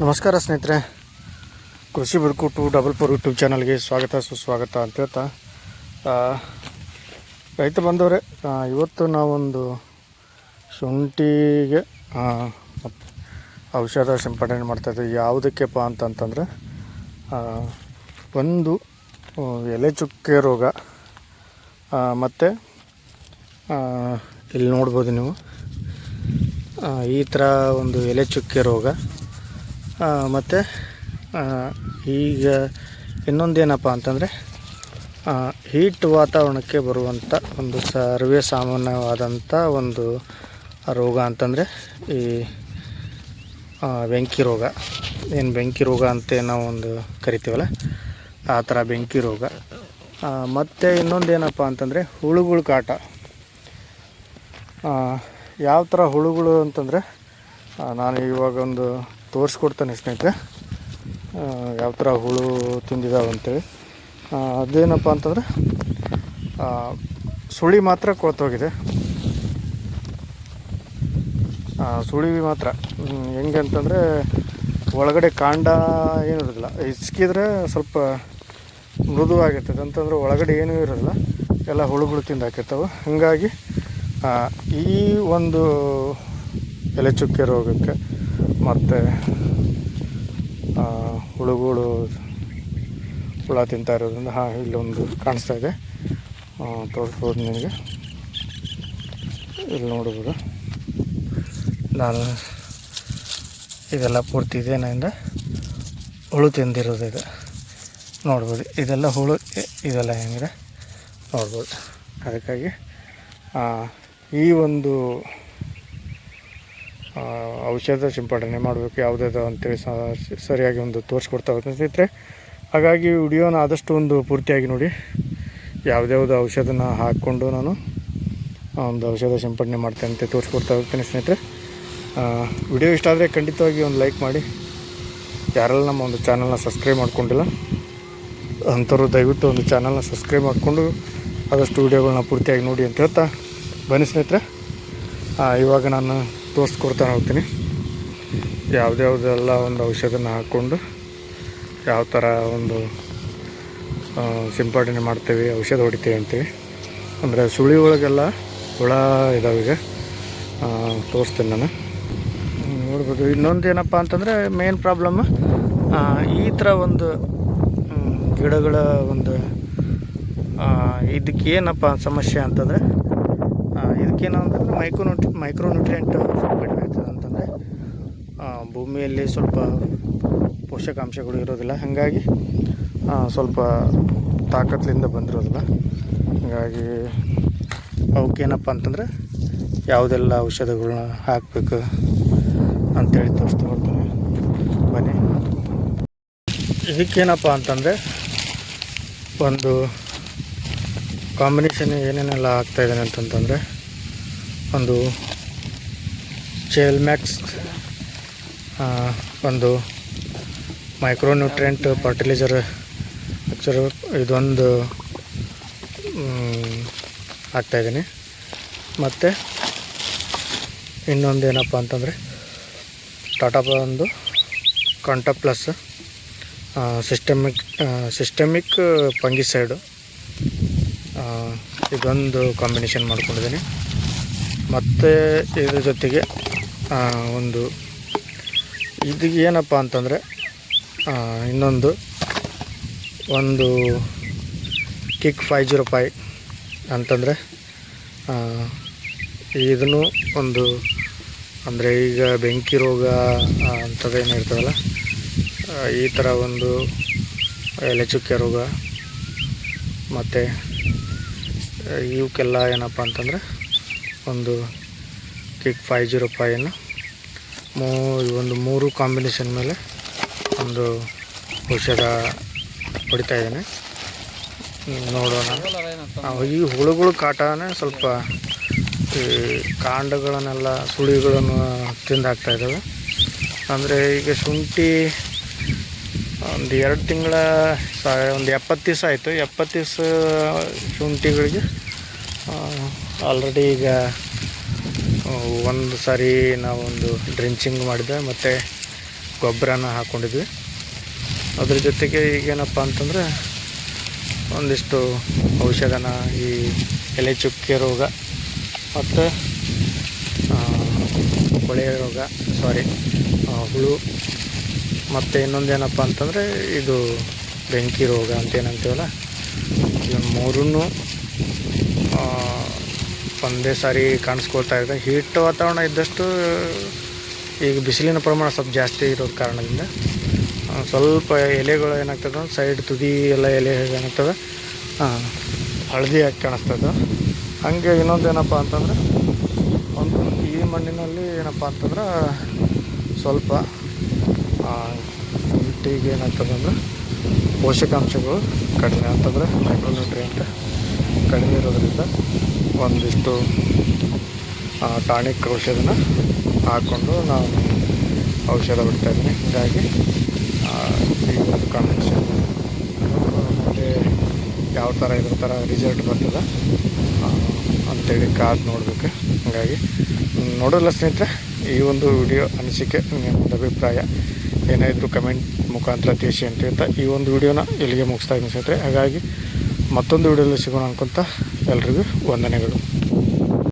ನಮಸ್ಕಾರ ಸ್ನೇಹಿತರೆ, ಕೃಷಿ ಬದುಕು 244 ಯೂಟ್ಯೂಬ್ ಚಾನಲ್ಗೆ ಸ್ವಾಗತ ಸುಸ್ವಾಗತ ಅಂತ ಹೇಳ್ತಾ ರೈತ ಬಂದವರೇ, ಇವತ್ತು ನಾವೊಂದು ಶುಂಠಿಗೆ ಔಷಧ ಸಿಂಪಡಣೆ ಮಾಡ್ತಾಯಿದ್ದೀವಿ. ಯಾವುದಕ್ಕೆಪ್ಪ ಅಂತಂತಂದರೆ ಒಂದು ಎಲೆ ಚುಕ್ಕೆ ರೋಗ, ಮತ್ತು ಇಲ್ಲಿ ನೋಡ್ಬೋದು ನೀವು ಈ ಥರ ಒಂದು ಎಲೆ ಚುಕ್ಕೆ ರೋಗ, ಮತ್ತು ಈಗ ಇನ್ನೊಂದೇನಪ್ಪ ಅಂತಂದರೆ ಹೀಟ್ ವಾತಾವರಣಕ್ಕೆ ಬರುವಂಥ ಒಂದು ಸರ್ವೇ ಸಾಮಾನ್ಯವಾದಂಥ ಒಂದು ರೋಗ ಅಂತಂದರೆ ಈ ಬೆಂಕಿ ರೋಗ. ಏನು ಬೆಂಕಿ ರೋಗ ಅಂತ ನಾವು ಒಂದು ಕರಿತೀವಲ್ಲ, ಆ ಥರ ಬೆಂಕಿ ರೋಗ. ಮತ್ತು ಇನ್ನೊಂದೇನಪ್ಪ ಅಂತಂದರೆ ಹುಳುಗಳ ಕಾಟ. ಯಾವ ಥರ ಹುಳುಗಳು ಅಂತಂದರೆ ನಾನು ಇವಾಗ ಒಂದು ತೋರಿಸ್ಕೊಡ್ತೇನೆ ಸ್ನೇಹಿತರೆ, ಯಾವ ಥರ ಹುಳು ತಿಂದಿದ್ದಾವೆ ಅಂತೇಳಿ. ಅದೇನಪ್ಪ ಅಂತಂದರೆ ಸುಳಿ ಮಾತ್ರ ಕೊಳ್ತೋಗಿದೆ. ಸುಳಿ ಮಾತ್ರ ಹೆಂಗೆ ಅಂತಂದರೆ ಒಳಗಡೆ ಕಾಂಡ ಏನಿರೋದಿಲ್ಲ, ಹಿಚ್ಕಿದ್ರೆ ಸ್ವಲ್ಪ ಮೃದುವಾಗಿರ್ತದೆ. ಅಂತಂದರೆ ಒಳಗಡೆ ಏನೂ ಇರೋದಿಲ್ಲ, ಎಲ್ಲ ಹುಳುಗಳು ತಿಂದಾಕಿರ್ತಾವೆ. ಹಾಗಾಗಿ ಈ ಒಂದು ಎಲೆ ಚುಕ್ಕೆ ರೋಗಕ್ಕೆ ಮತ್ತು ಹುಳುಗಳು ಹುಳ ತಿಂತಾ ಇರೋದ್ರಿಂದ ಇಲ್ಲೊಂದು ಕಾಣಿಸ್ತಾ ಇದೆ, ತೋರಿಸ್ಬೋದು ನಿಮಗೆ. ಇಲ್ಲಿ ನೋಡ್ಬೋದು, ನಾನು ಇದೆಲ್ಲ ಪೂರ್ತಿ ಇದೇನಿಂದ ಹುಳು ತಿಂದಿರೋದು ಇದು ನೋಡ್ಬೋದು. ಇದೆಲ್ಲ ಹುಳು, ಇದೆಲ್ಲ ಹೆಂಗಿದೆ ನೋಡ್ಬೋದು. ಅದಕ್ಕಾಗಿ ಈ ಒಂದು ಔಷಧ ಸಿಂಪಡಣೆ ಮಾಡಬೇಕು ಯಾವುದಾದ್ರು ಅಂತೇಳಿ ಸರಿಯಾಗಿ ಒಂದು ತೋರಿಸ್ಕೊಡ್ತಾ ಹೋಗ್ತೀನಿ ಸ್ನೇಹಿತರೆ. ಹಾಗಾಗಿ ವಿಡಿಯೋನ ಆದಷ್ಟು ಒಂದು ಪೂರ್ತಿಯಾಗಿ ನೋಡಿ. ಯಾವುದ್ಯಾವುದು ಔಷಧನ ಹಾಕ್ಕೊಂಡು ನಾನು ಒಂದು ಔಷಧ ಸಿಂಪಡಣೆ ಮಾಡ್ತೇನೆ ಅಂತ ತೋರಿಸ್ಕೊಡ್ತಾ ಹೋಗ್ತೀನಿ ಸ್ನೇಹಿತರೆ. ವಿಡಿಯೋ ಇಷ್ಟ ಆದರೆ ಖಂಡಿತವಾಗಿ ಒಂದು ಲೈಕ್ ಮಾಡಿ. ಯಾರೆಲ್ಲ ನಮ್ಮ ಒಂದು ಚಾನಲ್ನ ಸಬ್ಸ್ಕ್ರೈಬ್ ಮಾಡ್ಕೊಂಡಿಲ್ಲ ಅಂಥವ್ರು ದಯವಿಟ್ಟು ಒಂದು ಚಾನಲ್ನ ಸಬ್ಸ್ಕ್ರೈಬ್ ಮಾಡಿಕೊಂಡು ಆದಷ್ಟು ವಿಡಿಯೋಗಳನ್ನ ಪೂರ್ತಿಯಾಗಿ ನೋಡಿ ಅಂತ ಹೇಳ್ತಾ ಬನ್ನಿ ಸ್ನೇಹಿತರೆ. ಇವಾಗ ನಾನು ತೋರಿಸ್ಕೊಡ್ತಾ ಹೋಗ್ತೀನಿ ಯಾವುದ್ಯಾವುದೆಲ್ಲ ಒಂದು ಔಷಧನ ಹಾಕ್ಕೊಂಡು ಯಾವ ಥರ ಒಂದು ಸಿಂಪಡಣೆ ಮಾಡ್ತೇವೆ, ಔಷಧ ಹೊಡಿತೇವೆ ಅಂತೇಳಿ. ಅಂದರೆ ಸುಳಿ ಒಳಗೆಲ್ಲ ಹುಳ ಇದಾವೀಗ ತೋರಿಸ್ತೇನೆ ನಾನು. ನೋಡ್ಬೋದು. ಇನ್ನೊಂದು ಏನಪ್ಪ ಅಂತಂದರೆ ಮೇನ್ ಪ್ರಾಬ್ಲಮ್ ಈ ಥರ ಒಂದು ಗಿಡಗಳ ಒಂದು ಇದಕ್ಕೇನಪ್ಪ ಸಮಸ್ಯೆ ಅಂತಂದರೆ ಇದಕ್ಕೇನು ಅಂತಂದರೆ ಮೈಕ್ರೋನ್ಯೂಟ್ರಿಯೆಂಟ್ ಕಡಿಮೆ ಆಗ್ತದೆ. ಅಂತಂದರೆ ಭೂಮಿಯಲ್ಲಿ ಸ್ವಲ್ಪ ಪೋಷಕಾಂಶಗಳು ಇರೋದಿಲ್ಲ, ಹಾಗಾಗಿ ಸ್ವಲ್ಪ ತಾಕತ್ಲಿಂದ ಬಂದಿರೋದಿಲ್ಲ. ಹಾಗಾಗಿ ಅವಕ್ಕೇನಪ್ಪ ಅಂತಂದರೆ ಯಾವುದೆಲ್ಲ ಔಷಧಗಳನ್ನ ಹಾಕಬೇಕು ಅಂಥೇಳಿ ತೋರಿಸ್ತಾ ಹೋಗ್ತೀನಿ ಬನ್ನಿ. ಇದಕ್ಕೇನಪ್ಪ ಅಂತಂದರೆ ಒಂದು ಕಾಂಬಿನೇಷನ್ ಏನೇನೆಲ್ಲ ಹಾಕ್ತಾಯಿದ್ದಾನೆ ಅಂತಂತಂದರೆ ಒಂದು ಚೇಲ್ಮ್ಯಾಕ್ಸ್, ಒಂದು ಮೈಕ್ರೋನ್ಯೂಟ್ರಿಯೆಂಟ್ ಫರ್ಟಿಲೈಸರ್ ಇದೊಂದು ಹಾಕ್ತಾಯಿದ್ದೀನಿ. ಮತ್ತು ಇನ್ನೊಂದು ಏನಪ್ಪ ಅಂತಂದರೆ ಟಾಟಾ ಒಂದು ಕಾಂಟಾ ಪ್ಲಸ್ ಸಿಸ್ಟಮಿಕ್ ಫಂಗಿಸೈಡು, ಇದೊಂದು ಕಾಂಬಿನೇಷನ್ ಮಾಡ್ಕೊಂಡಿದ್ದೀನಿ. ಮತ್ತು ಇದ್ರ ಜೊತೆಗೆ ಒಂದು ಇದು ಏನಪ್ಪ ಅಂತಂದರೆ ಇನ್ನೊಂದು ಕಿಕ್ 505 ಅಂತಂದರೆ ಇದನ್ನು ಒಂದು ಅಂದರೆ ಈಗ ಬೆಂಕಿ ರೋಗ ಅಂಥದ್ದೇನು ಇರ್ತದಲ್ಲ, ಈ ಥರ ಒಂದು ಎಲೆ ಚುಕ್ಕೆ ರೋಗ ಮತ್ತು ಇವಕ್ಕೆಲ್ಲ ಏನಪ್ಪ ಅಂತಂದರೆ ಒಂದು ಕಿಕ್ 505 ಒಂದು 3 ಕಾಂಬಿನೇಷನ್ ಮೇಲೆ ಒಂದು ಔಷಧ ಹೊಡಿತಾ ಇದ್ದೇನೆ. ನೋಡೋಣ. ಈ ಹುಳುಗಳು ಕಾಟನೇ ಸ್ವಲ್ಪ ಈ ಕಾಂಡಗಳನ್ನೆಲ್ಲ ಸುಳಿಗಳನ್ನು ತಿಂದಾಕ್ತಾ ಇದ್ದಾವೆ. ಅಂದರೆ ಈಗ ಶುಂಠಿ ಒಂದು 2 ತಿಂಗಳ ಒಂದು 70 ದಿವಸ ಆಯಿತು. 70 ದಿವಸ ಶುಂಠಿಗಳಿಗೆ ಆಲ್ರೆಡಿ ಈಗ ಒಂದು ಸಾರಿ ನಾವೊಂದು ಡ್ರಿಂಚಿಂಗ್ ಮಾಡಿದೆ, ಮತ್ತು ಗೊಬ್ಬರನ ಹಾಕ್ಕೊಂಡಿದ್ವಿ. ಅದ್ರ ಜೊತೆಗೆ ಈಗೇನಪ್ಪ ಅಂತಂದರೆ ಒಂದಿಷ್ಟು ಔಷಧನ ಈ ಎಲೆ ಚುಕ್ಕೆ ರೋಗ ಮತ್ತು ಕೊಳೆ ರೋಗ ಹುಳು ಮತ್ತು ಇನ್ನೊಂದೇನಪ್ಪ ಅಂತಂದರೆ ಇದು ಬೆಂಕಿ ರೋಗ ಅಂತೇನಂತೀವಲ್ಲ, ಇವು ಮೂರನ್ನೂ ಒಂದೇ ಸಾರಿ ಕಾಣಿಸ್ಕೊಳ್ತಾ ಇದೆ. ಹೀಟ್ ವಾತಾವರಣ ಇದ್ದಷ್ಟು ಈಗ ಬಿಸಿಲಿನ ಪ್ರಮಾಣ ಸ್ವಲ್ಪ ಜಾಸ್ತಿ ಇರೋದು ಕಾರಣದಿಂದ ಸ್ವಲ್ಪ ಎಲೆಗಳು ಏನಾಗ್ತದೆ ಸೈಡ್ ತುದಿ ಎಲ್ಲ ಎಲೆ ಏನಾಗ್ತದೆ ಹಳದಿಯಾಗಿ ಕಾಣಿಸ್ತದೆ. ಹಾಗೆ ಇನ್ನೊಂದೇನಪ್ಪ ಅಂತಂದ್ರೆ ಒಂದು ಈ ಮಣ್ಣಿನಲ್ಲಿ ಏನಪ್ಪ ಅಂತಂದ್ರೆ ಸ್ವಲ್ಪ ಹಿಟ್ಟಿಗೆ ಏನಾಗ್ತದೆ ಅಂದ್ರೆ ಪೋಷಕಾಂಶಗಳು ಕಡಿಮೆ ಅಂತಂದರೆ ಮೈಕ್ರೋನ್ಯೂಟ್ರಿಯೆಂಟ್ ಕಡಿಮೆ ಇರೋದ್ರಿಂದ ಒಂದಿಷ್ಟು ಟಾನಿಕ್ ಔಷಧನ ಹಾಕ್ಕೊಂಡು ನಾವು ಔಷಧ ಬಿಡ್ತಾಯಿದ್ದೀನಿ. ಹೀಗಾಗಿ ಈ ಒಂದು ಕಾಂಬಿನೇಷನ್ ಮುಂದೆ ಯಾವ ಥರ ಇದ್ರ ಥರ ರಿಸಲ್ಟ್ ಬರ್ತದೆ ಅಂಥೇಳಿ ಕಾದು ನೋಡಬೇಕು. ಹಾಗಾಗಿ ನೋಡೋಲ್ಲ ಸ್ನೇಹಿತರೆ, ಈ ಒಂದು ವಿಡಿಯೋ ಅನಿಸಿಕೆ ನಿಮ್ಮೊಂದು ಅಭಿಪ್ರಾಯ ಏನೇ ಇದ್ದರೂ ಕಮೆಂಟ್ ಮುಖಾಂತರ ತಿಳಿಸಿ ಅಂತ ಹೇಳ್ತಾ ಈ ಒಂದು ವಿಡಿಯೋನ ಇಲ್ಲಿಗೆ ಮುಗಿಸ್ತಾ ಇದ್ದೀನಿ ಸ್ನೇಹಿತರೆ. ಹಾಗಾಗಿ ಮತ್ತೊಂದು ವಿಡಿಯೋದಲ್ಲಿ ಸಿಗೋಣ ಅನ್ಕೊತ ಎಲ್ರಿಗೂ ವಂದನೆಗಳು.